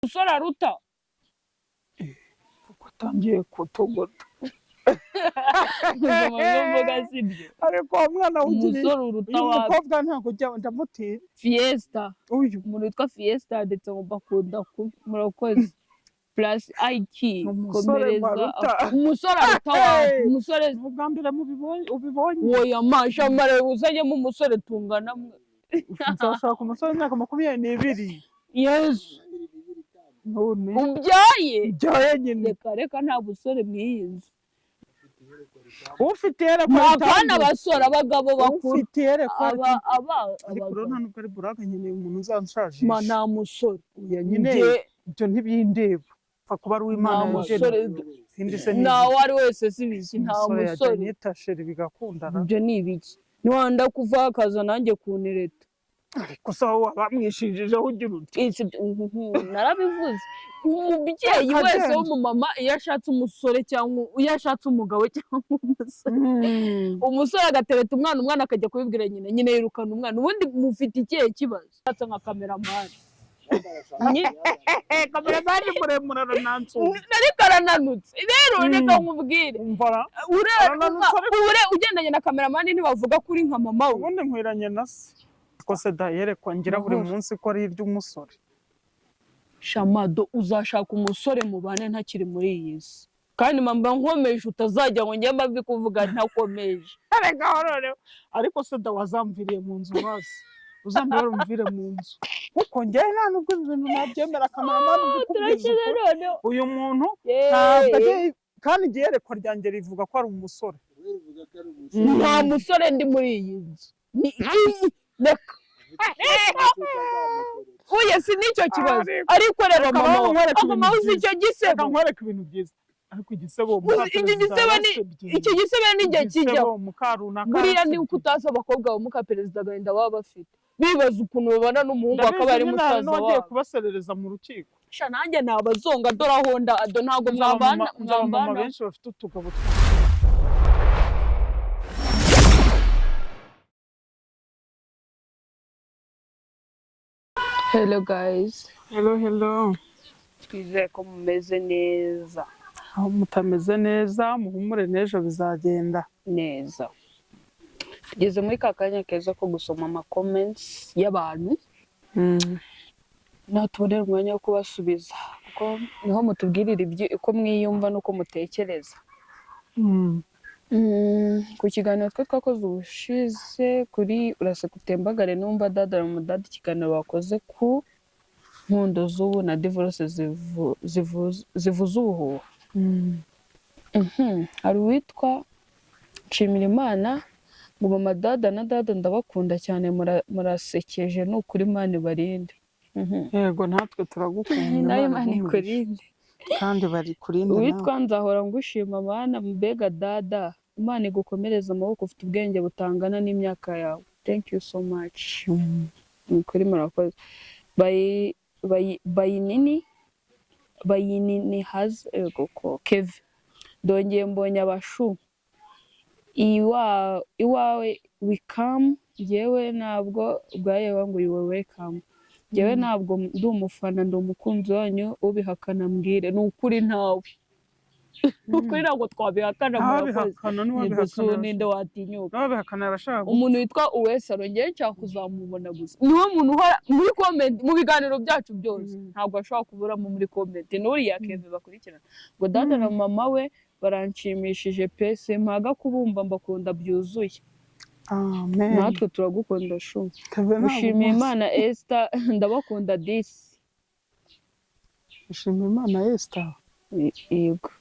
Umusore aruta utangiye kutogota mvuga sibyo ariko umwana umusore uruta wa umukobwa ntabwo ujya ndamutiye Fiesta uyu umuntu witwa Fiesta ndetse ngo bakunda murakoze plus IQ umusore baruta umusore aruta wa umusore ubwa mbere ubibonye woya masha mare uzanyemo umusore tungana nzashaka umusore w'imyaka 22 Yesu none ubyaye nyine reka nta busore mwiyinze ufite yere mwakana abasore abagabo bakuru ufite yere ariko nta nubwo ari buraga nyine umuntu uzanshaje nta musore nyine ibyo ntibindeba pfa kuba ari uw'Imana nawe ari wese sibiki nta musore nitasheri bigakundana ibyo ni ibiki niwanda kuva akaza nanjye kuntereta ariko sawa wabamwishinjijeho ugira uti narabivuze umubyeyi wese w'umumama iyo ashatse umusore cyangwa iyo ashatse umugabo cyangwa umusore agatereta umwana akajya kubibwira nyine yirukana umwana ubundi mufite ikihe kibazo ashatse nka kameramani kameramani muremure aranansuye ariko arananutse rero reka nkubwire ugendanye na kameramani ntibavuga ko uri nka mama we ubundi nkwiranye na se ko se dayerekwa ngira buri munsi ko ari iry'umusore Shamado uzashaka umusore mubane ntakiri muri iyi si kandi mamba nkomeje utazajya ngo njye mbavi kuvuga ntakomeje ariko se da wazamviriye mu nzu hasi uzambere umvire mu nzu kuko njye nta nubwo ibintu nabyemera kameramani uyu muntu kandi igihe yerekwa ryanjye rivuga ko ari umusore nta musore ndi muri iyi nzu reka uye si nicyo kibazo ariko rero mama uzi icyo gisebo nkwereka ibintu byiza ariko igisebo icyo gisebo ni igihe kijyaho buriya ni uko utazi abakobwa bamuka perezida agahinda baba bafite bibaza ukuntu babana n'umuhungu akaba ari musaza wabo wagiye kubaserereza mu rukiko sha nanjye nabazonga dore aho ntabwo mwabana benshi bafite utugabo Hello guys. Hello. Twizeye ko mumeze neza. Aho mutameze neza muhumure n'ejo bizagenda neza. Tugeze muri kakanya keza ko gusoma ama comments y'abantu. Natubonera umwanya wo kubasubiza kuko niho mutubwirira uko mwiyumva nuko mutekereza. Ku kiganiro twakoze ubushize kuri urase kutembagare numva dada umudada ikiganiro bakoze ku nkundo z'ubu na divorce zivuza ubuhuha. Hari uwitwa Nshimirimana ngo mama dada na dada ndabakunda cyane murasekeje n'ukuri Imana barinde. Yego natwe turagukunda nayo Imana ikurinde kandi bari kurinde. Uwitwa nzahora ngushima mana mbega dada Imana igukomereza amaboko ufite ubwenge butangana n'imyaka yawe. Thank you so much. Kuri murakoze. Bayinini has egoko Kevin. Dongeye mbonye abashu. Iwawe welcome. Yewe ntabwo bwayewa ngo you welcome. Yewe ntabwo ndi umufana ndi umukunzi wanyu ubihakana mbwire n'ukuri ntawe. Ukuri ntabwo twabihakana murakoze ninde watinyuka n'abihakana arashaka umuntu witwa Uwesa rongeye nshaka kuzamubona gusa niwe muntu muri comment mu biganiro byacu byose ntabwo ashobora kuburamo muri comment n'uriya Kevin bakurikirana ngo dada na mama we baranshimishije pe mpaga kubumva mbakunda byuzuye. Amen. Natwe turagukunda shu ushimiye Imana Esther ndabakunda disi. Ushimiye Imana Esther yego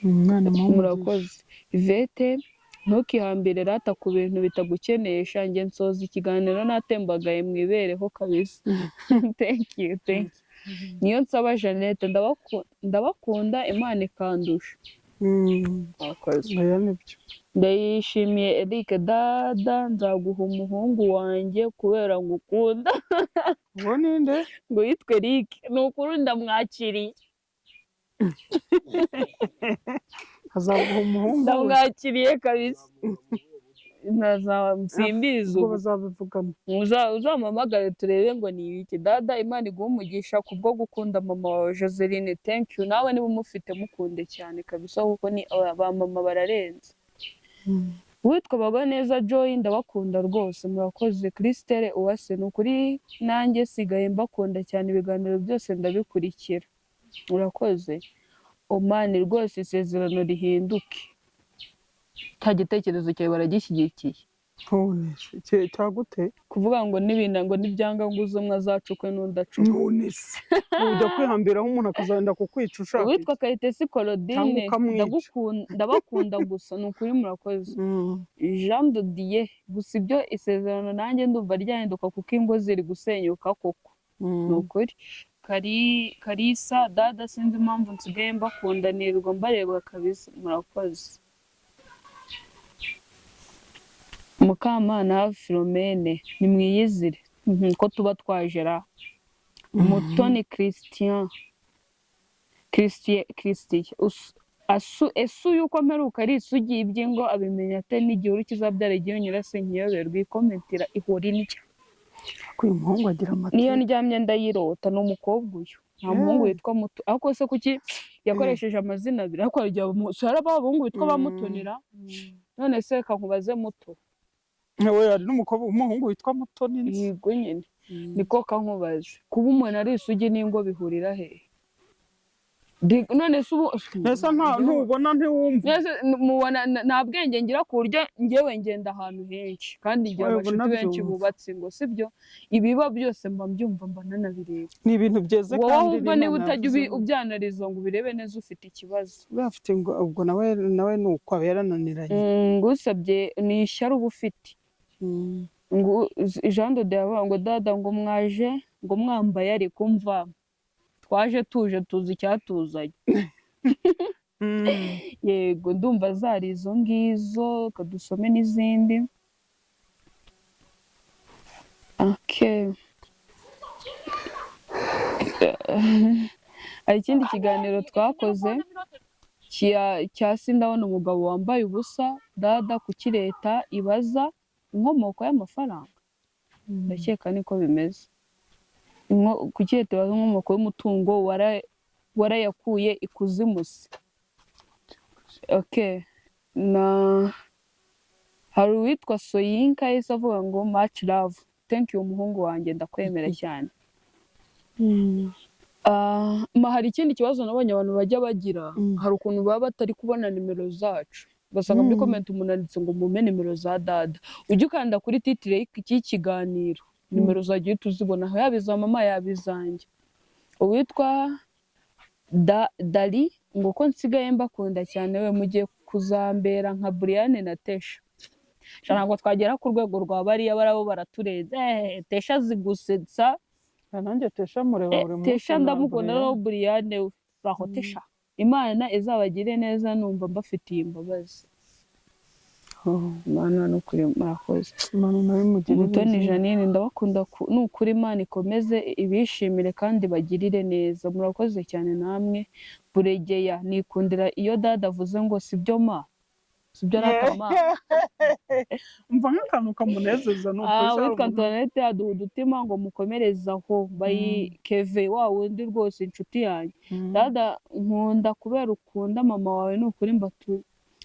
murakoze. Ivete ntukihambire rata ku bintu bitagukeneye shange nsoza ikiganiro natembagaye mwibereho kabisa. Thank you. Niyo nsaba Jeannette ndabakunda Imana ikandusha. Ndayishimiye Eric dada nzaguha umuhungu wanjye kubera ngukunda. ngo ninde ngo yitwe Eric n'ukuri ndamwakiriye. hazaguha umuhungu ndamwakiriye kabisa. simbizi ubwo ubu bazabivugana. uzampamagare turebe ngo ni ibiki. Dada Imana iguhe umugisha kubwo gukunda mama wawe Joseline, thank you. Nawe niba umufite mukunde cyane kabisa kuko ni ba mama bararenze. Uwitwa Bagwaneza Joy ndabakunda rwose, murakoze. Christelle Uwase, ni ukuri nanjye sigaye mbakunda cyane, ibiganiro byose ndabikurikira, murakoze. Omani rwose isezerano rihinduke, nta gitekerezo cyawe baragishyigikiye. None cyagute Kuvuga ngo n'ibintu ngo n'ibyanga ngo uze umwe azacukwe n'undi acukwe. none se ujya kwihambiraho umuntu akazagenda kukwica ushaka Uwitwa Kayitesi Claudine, ndabakunda gusa, ni ukuri murakoze. Jean de Dieu, gusa ibyo isezerano nanjye ndumva ryahinduka kuko ingo ziri gusenyuka koko, ni ukuri. Karisa dada, sinzi impamvu nsigaye mbakunda, nirirwa mbareba kabisa, murakoze. Mukamana Philomene, ni mwiyizire ko tuba twajera. Mutoni Christian esu yuko mperuka ari isugi iby'ingo abimenya ate n'igihuru kizabyara igihe nyirase nkiyoberwa. Ikomentira ihori n'icyo uyu muhungu agira amata. Niyo ndyamye ndayirota, ni umukobwa uyu, nta muhungu witwa Muto. Ariko se kuki yakoresheje amazina abiri? Ariko hari abahungu bitwa bamutonera. None se reka nkubaze Muto, we hari umuhungu witwa Mutoni. yego nyine niko kankubaze. Kuba umuntu ari isugi n'ingo bihurira hehe? None se ubu ese ntubona ntiwumva mubona nta bwenge ngira ku buryo ngewe ngenda ahantu henshi kandi ngira abashuti benshi bubatse ingo, sibyo? Ibiba byose mba mbyumva, mba nanabireba. ni ibintu byeze wowe kandi ubwo niba utajya ubyanariza ngo ubirebe neza ufite ikibazo. bafite ngo ubwo nawe ni uko aba yarananiranye. Ngusabye ni ishyari uba ufite. Jean de Dieu avuga ngo dada ngo mwaje ngo mwambaye ariko mva twaje tuje tuzi icyatuzanye. Yego ndumva zari izo ngizo, kadusome n'izindi. Okay. Hari ikindi kiganiro twakoze cyasi ndabona umugabo wambaye ubusa. Dada kuki leta ibaza inkomoko y'amafaranga? Ndakeka niko bimeze. Kuki leta ibaza inkomoko y'umutungo warayakuye ikuzimu se? Okay. Hari uwitwa Soyinka yahise avuga ngo much love, thank you umuhungu wanjye, ndakwemera cyane. Hari ikindi kibazo nabonye abantu bajya bagira, hari ukuntu baba batari kubona nimero zacu, ugasanga muri komenti umuntu yanditse ngo mume nimero za dada. Ujye ukanda kuri titire y'iki kiganiro, nimero zagiye tuzibona, yaba iza mama yaba izanjye. Uwitwa Dali ngo ko nsigaye mbakunda cyane, we mugiye kuzambera nka Brian na Tesha. Ntabwo twagera ku rwego rwa bariya barabo baraturenze. Tesha zigusetsa, nanjye Tesha mureba buri munsi. Tesha ndamukunda no Brian we baho Tesha. Imana izabagire neza, numva mbafitiye imbabazi. Imana no kuri murakoze. Imana nawe mugire neza. Mutoni Janine ndabakunda, nukuri Imana ikomeze ibishimire kandi bagirire neza, murakoze cyane namwe. Buregeya, nikundira iyo dada avuze ngo sibyo ma, sibyo nakama. Umva nk'akantu kamunezeza nuko witwa Antoinette aduha udutima ngo mukomerezaho. Bayi Keve wa wundi rwose inshuti yanjye. Dada nkunda kubera ukunda mama wawe, nukuri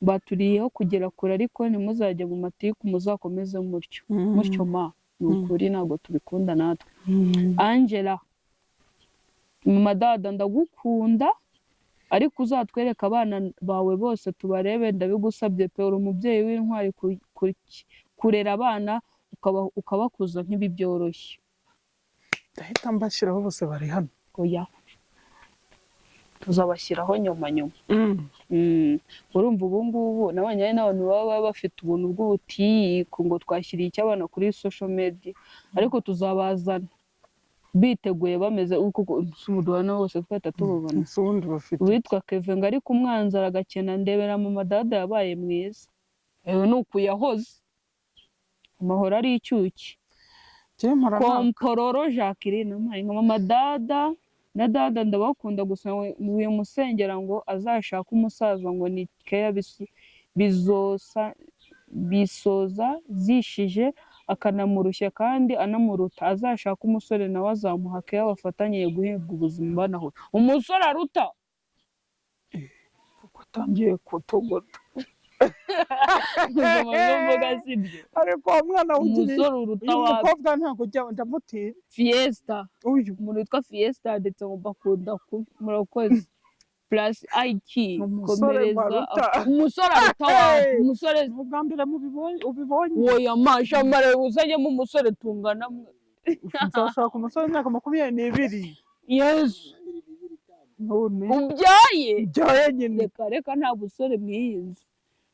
baturiyeho kugera kure, ariko ntimuzajya mu matiku, muzakomeze mutyo ma, nukuri ntabwo tubikunda natwe. Angela, mama dada ndagukunda, ariko uzatwereka abana bawe bose tubarebe, ndabigusabye pe, uri umubyeyi w'intwari, kurera abana ukabakuza ntibibyoroshye. Ndahita mbashyiraho bose bari hano. Oya, tuzabashyiraho nyuma. Urumva ubu ngubu nabonye n'abantu baba bafite ubuntu bw'ubutiko ngo twashyiriye icy'abana kuri social media, ariko tuzabazana biteguye bameze uko umuduhana wose twahita tubabona. Uwitwa Kevin ngo ariko umwanzi aragakena, ndebera mama dada yabaye mwiza. Ewe nuko yahoze amahoro ari icyuki. Kompororo Jacqueline, nka mama dada na dada ndabakunda, gusa uyu musengera ngo azashaka umusaza ngo ni keya bisoza zishije akanamurushya kandi anamuruta, azashaka umusore nawe azamuha keya bafatanye guhiga ubuzima banahura. Umusore aruta utangiye kutogota ubuzima bw'imboga sibyo. ariko umwana Umusore uruta uyu wapi? mukobwa ntabwo ndamutinya. Fiesta, uyu umuntu witwa Fiesta ndetse ngo bakunda murakoze plus IQ umusore komereza baruta. umusore aruta wapi? Umusore ni ubwa mbere ubibonye. woya masha mare uzanyemo umusore tungana mwe. nzashaka umusore w'imyaka 22. Yesu none ubyaye byaye nyine reka nta busore mwiyizi.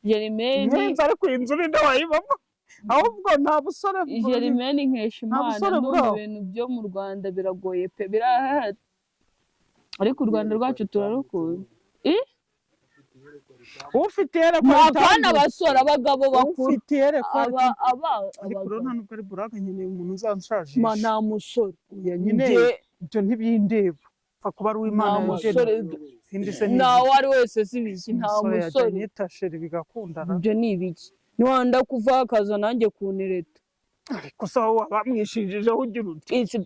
Jerimeni nkenze ariko iyi nzu ninde wayibamo ahubwo nta busore Jerimeni nkesha Imana busore ndumva buraho. ibintu byo mu Rwanda biragoye pe birahari, ariko u Rwanda rwacu turarukunda. ufite yerekwa Mwakana abasore abagabo bakuru ufite yerekwa ariko aba nta nubwo ari buraga nkeneye umuntu uzanshaje ma nta musore ya nyine ibyo ntibindeba pfa kuba ari nta uw'Imana musore sindi se nawe ari wese si biki nta musore nitasheri bigakundana ibyo ni ibiki niwanda kuva akaza nanjye kuntereta ariko se wowe wabamwishijeho ugira uti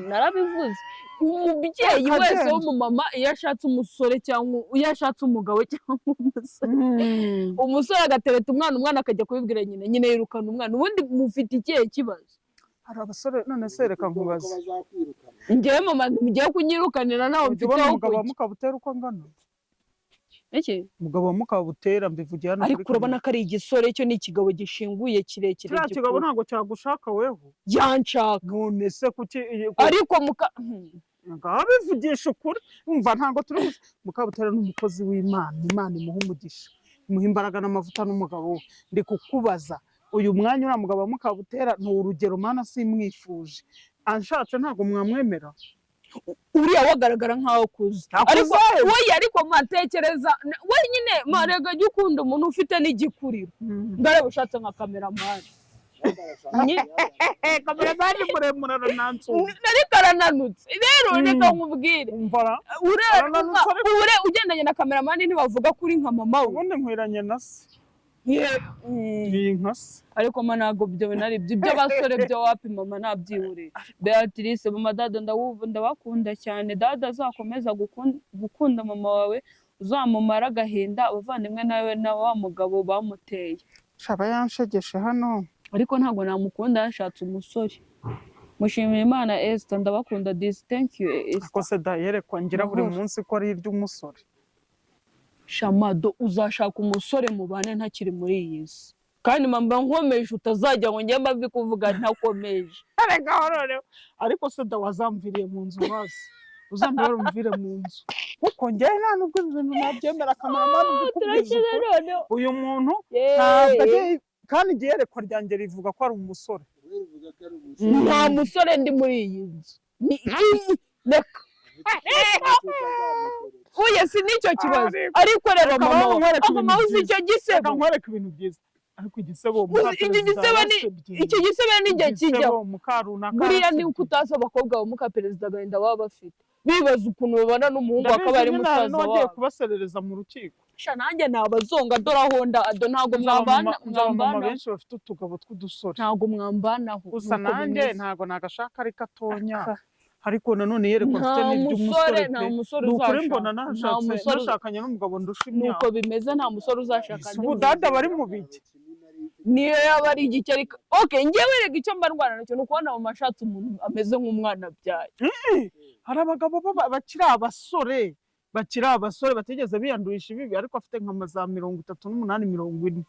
narabivuze. Umubyeyi wese w'umumama iyo ashatse umusore cyangwa iyo ashatse umugabo cyangwa umusore agatereta umwana akajya kubibwira nyine yirukana umwana. Ubundi mufite ikihe kibazo? hari abasore none se reka nkubaze njyewe mama mugiye kunyirukanira nawe mfite aho umugabo wa Mukabutera uko angana iki umugabo wa Mukabutera mbivugiye hano ariko urabona ko ari igisore cyo ni ikigabo gishinguye kirekire kiriya kigabo ntabwo cyagushaka weho yanshaka none se kuki ariko ngabivugisha ukuri umva ntabwo turi Mukabutera n'umukozi w'Imana Imana imuha umugisha imuha imbaraga n'amavuta n'umugabo we ndi kukubaza uyu mwanya uriya mugabo wa Mukabutera ni urugero mana simwifuje anshatse ntabwo mwamwemera uriya wagaragara nkaho kuze ariko ariko matekereza wenyine marega jya ukunda umuntu ufite n'igikuriro ndareba ushatse nka kameramani kameramani muremure aranansuye ariko arananutse rero reka nkubwire ugendanye na kameramani ntibavuga ko uri nka mama we ubundi nkwiranye na se ariko mama ntabwo ibyo binari iby'abasore byo wapi mama ntabyihuriye. Beatrice mama dada ndabakunda cyane, dada azakomeza gukunda mama wawe uzamumara agahinda abavandimwe nawe na wa mugabo bamuteye. Shaba yanshegeshe hano ariko ntabwo namukunda yashatse umusore. Mushimira Imana Esther ndabakunda this thank you Esther. Ako se dayerekwa ngira buri munsi ko ari iry'umusore. Shamado uzashaka umusore mubane ntakiri muri iyi si kandi mamba nkomeje utazajya ngo njye mbavi kuvuga ntakomeje ariko se da wazamviriye mu nzu hasi uzambwira umvire mu nzu kuko njye nta nubwo ibintu nabyemera kameramani uyu muntu ntabwo kandi igihe yerekwa ryanjye rivuga ko ari umusore nta musore ndi muri iyi nzu reka uye si nicyo kibazo ariko rero mama uzi icyo gisebo nkwereka ibintu byiza ariko igisebo icyo gisebo ni njye kijyaho mukarunaka buriya ni uko utazi abakobwa ba mukaperezida agahinda baba bafite bibaza ukuntu babana n'umuhungu akaba ari musaza wabo wagiye kubaserereza mu rukiko nanjye nabazonga dorahonda ado ntabwo mwambana benshi bafite utugabo tw'udusore ntabwo mwambanaho gusa nanjye ntabwo nagashaka ari gatonya ariko nanone yerekwa mfite n'iby'umusore nta musore ukuri mbona nashakanye n'umugabo ndusha imyaka nuko bimeze nta musore uzashaka ubu dada bari mu biki niyo yaba ari igiki ariko njyewe rega icyo mba ndwana nacyo ni ukubona mu mashatsi umuntu ameze nk'umwana abyaye hari abagabo bakiri abasore batigeze biyandurisha ibibi ariko afite nka za 38 40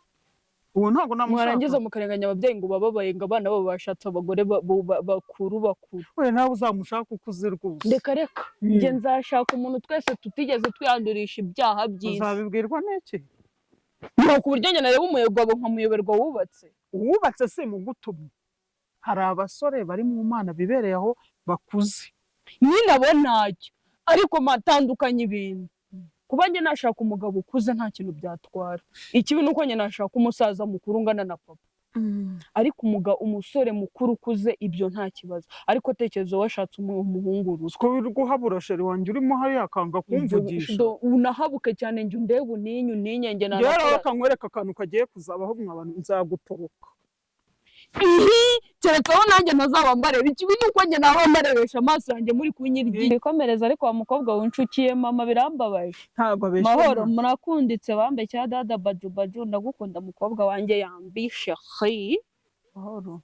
ubu ntabwo namushaka mwarangiza mukarenganya ababyeyi ngo bababaye ngo abana babo bashatse abagore bakuru we nawe uzamushaka ukuze rwose reka njye nzashaka umuntu twese tutigeze twiyandurisha ibyaha byiza uzabibwirwa n'iki ku buryo njye nareba umugabo nkamuyoberwa wubatse si mu gutumye hari abasore bari mu Mana bibereye aho bakuze nyine abo ntacyo ariko matandukanye ibintu kuba njye nashaka umugabo ukuze nta kintu byatwara ikibi nuko njye nashaka umusaza mukuru ungana na papa ariko umusore mukuru ukuze ibyo nta kibazo, ariko tekereza washatse umuhungu ruswa ko uri guhabura sheri wanjye urimo hariya akanga kumvugisha. unahabuke cyane njye undebe untinye njye rero bakanywereka akantu kagiye kuzabaho mwabana nzagutoroka. keretse aho nanjye ntazaba mbareba ikibi ni uko njye naba mbarebesha amaso yanjye muri kunyirya ikomereza. Ariko wa mukobwa winshukiye mama birambabaje. Ntabwo abeshya Mahoro murakunditse bambe cya dada baju baju ndagukunda mukobwa wanjye yambishe Mahoro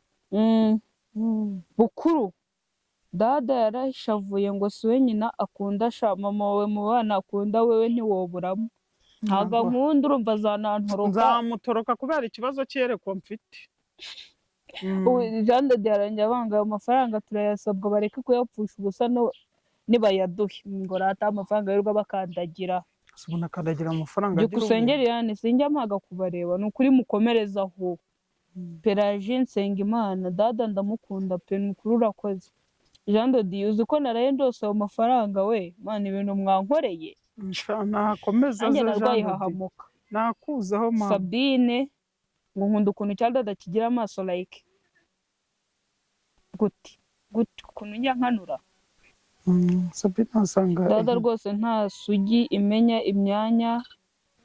bukuru dada yarashavuye ngo siwe nyina akunda sha mama wawe mu bana akunda wewe ntiwoburamo ntabwo nkunda urumva zanantoroka nzamutoroka kubera ikibazo cyereko mfite. Jean de Dieu arangira banga ayo mafaranga turayasabwa bareke kuyapfusha ubusa nibayaduhe ngo rata amafaranga y'urwo bakandagira ubona akandagira amafaranga agira kusengera yani sinjya mpaga kubareba ni ukuri mukomerezaho. Pelagie Nsengimana dada ndamukunda pe mukuru urakoze. Jean de Dieu uzi ko naraye ndose ayo mafaranga we mana ibintu mwankoreye nakomeza nanjye narwaye hahamuka nakuzaho mama. Sabine ngo nkunda ukuntu cya dada kigira amaso like gute ukuntu njya nkanura. Sabine asanga dada rwose nta sugi imenya imyanya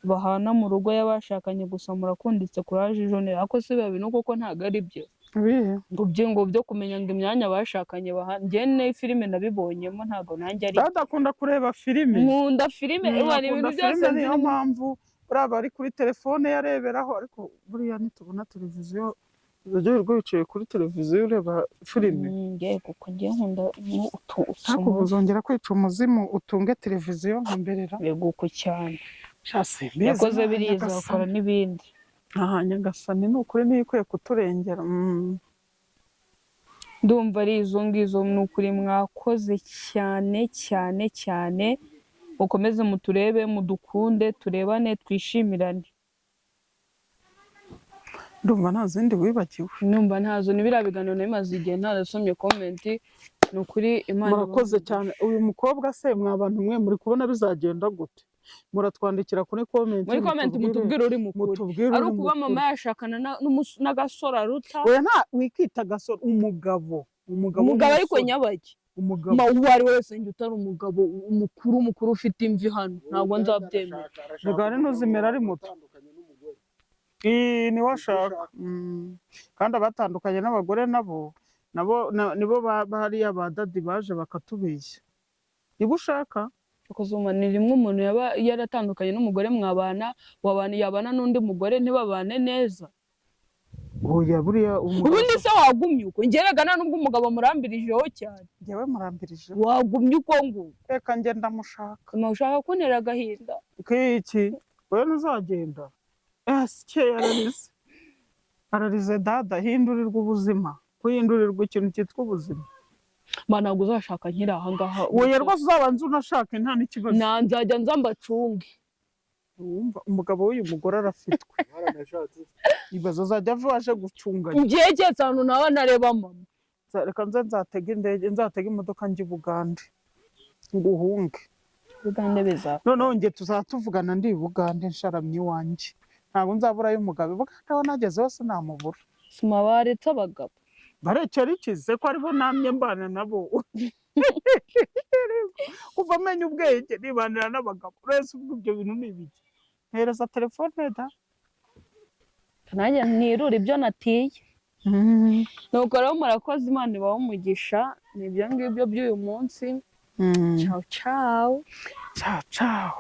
bahana mu rugo y'abashakanye gusa murakunditse kuraje ijonera ako si biba bintu koko ntago ari byo ngo byo kumenya ngo imyanya bashakanye bahana. Njye ne filime nabibonyemo ntago nanjye ari dada akunda kureba filime. nkunda filime ibintu byose niyo mpamvu uraba ari kuri telefone yareberaho ariko buriya nitubona televiziyo urugero rwicaye kuri televiziyo ureba filime ngiye kuko ngiye nkunda ntabwo uzongera kwica umuzimu utunge televiziyo nkamberera yeguko cyane Simbizi yakoze biriza bakora n'ibindi. Nyagasani ni ukuri niyo ikwiye kuturengera. Ndumva ari izo ngizo ni ukuri mwakoze cyane cyane cyane mukomeze muturebe mudukunde turebane twishimirane. Ndumva nta zindi wibagiwe. Ndumva ntazo ni biriya biganiro namaze igihe ntarasomye komenti ni ukuri Imana. Murakoze cyane. Uyu mukobwa se mwabantu mwe muri kubona bizagenda gute? Muratwandikira kuri komenti mutubwire uri mukuru ari ukuba mama yashakana n'agasore aruta oya nta wikita gasore umugabo ariko nyabaki umugabo uwo ari wese njye utari umugabo umukuru ufite imvi hano ntabwo nzabyemera. Bigane ntuzimera ari muto ni washaka kandi abatandukanye n'abagore nabo nibo hariya ba dadi baje bakatubeshya niba ushaka kuzuma ni rimwe umuntu yaba yaratandukanye n'umugore mwabana yabana n'undi mugore ntibabane neza. Oya buriya ubundi se wagumye uko ngeragana n'ubwo umugabo murambirijeho cyane njyewe murambirije wagumye uko nguko reka njye ndamushaka ushaka kuntera agahinda kiki we ntuzagenda sike ararize dada hindurirwa ubuzima kuhindurirwa ikintu cyitwa ubuzima. Ntabwo uzashaka nkiri aha ngaha wowe rwose uzabanza unashake nta n'ikibazo nzajya nza mbacunge. Umugabo w'uyu mugore arafitwe ibibazo azajya ava waje gucunganya igihe cyose ahantu nawe nareba mama reka nzatega indege nzatega imodoka njye i Bugande nguhunge Bugande biza noneho njye tuzatuvugana ndi i Bugande nsharamye iwanjye ntabwo nzaburayo umugabo i Bugande aho nageze hose namubura. sima baretse abagabo barekera ikize ko ariho namye mbana nabo kuva amenya ubwenge nibanira n'abagabo uretse ubwo ibyo bintu ni ibiki ntereza telefone da nanjye ntirure ibyo natiye. Nuko rero murakoze Imana ibahe umugisha ni ibyo ngibyo by'uyu munsi. Ciao ciao. Ciao ciao.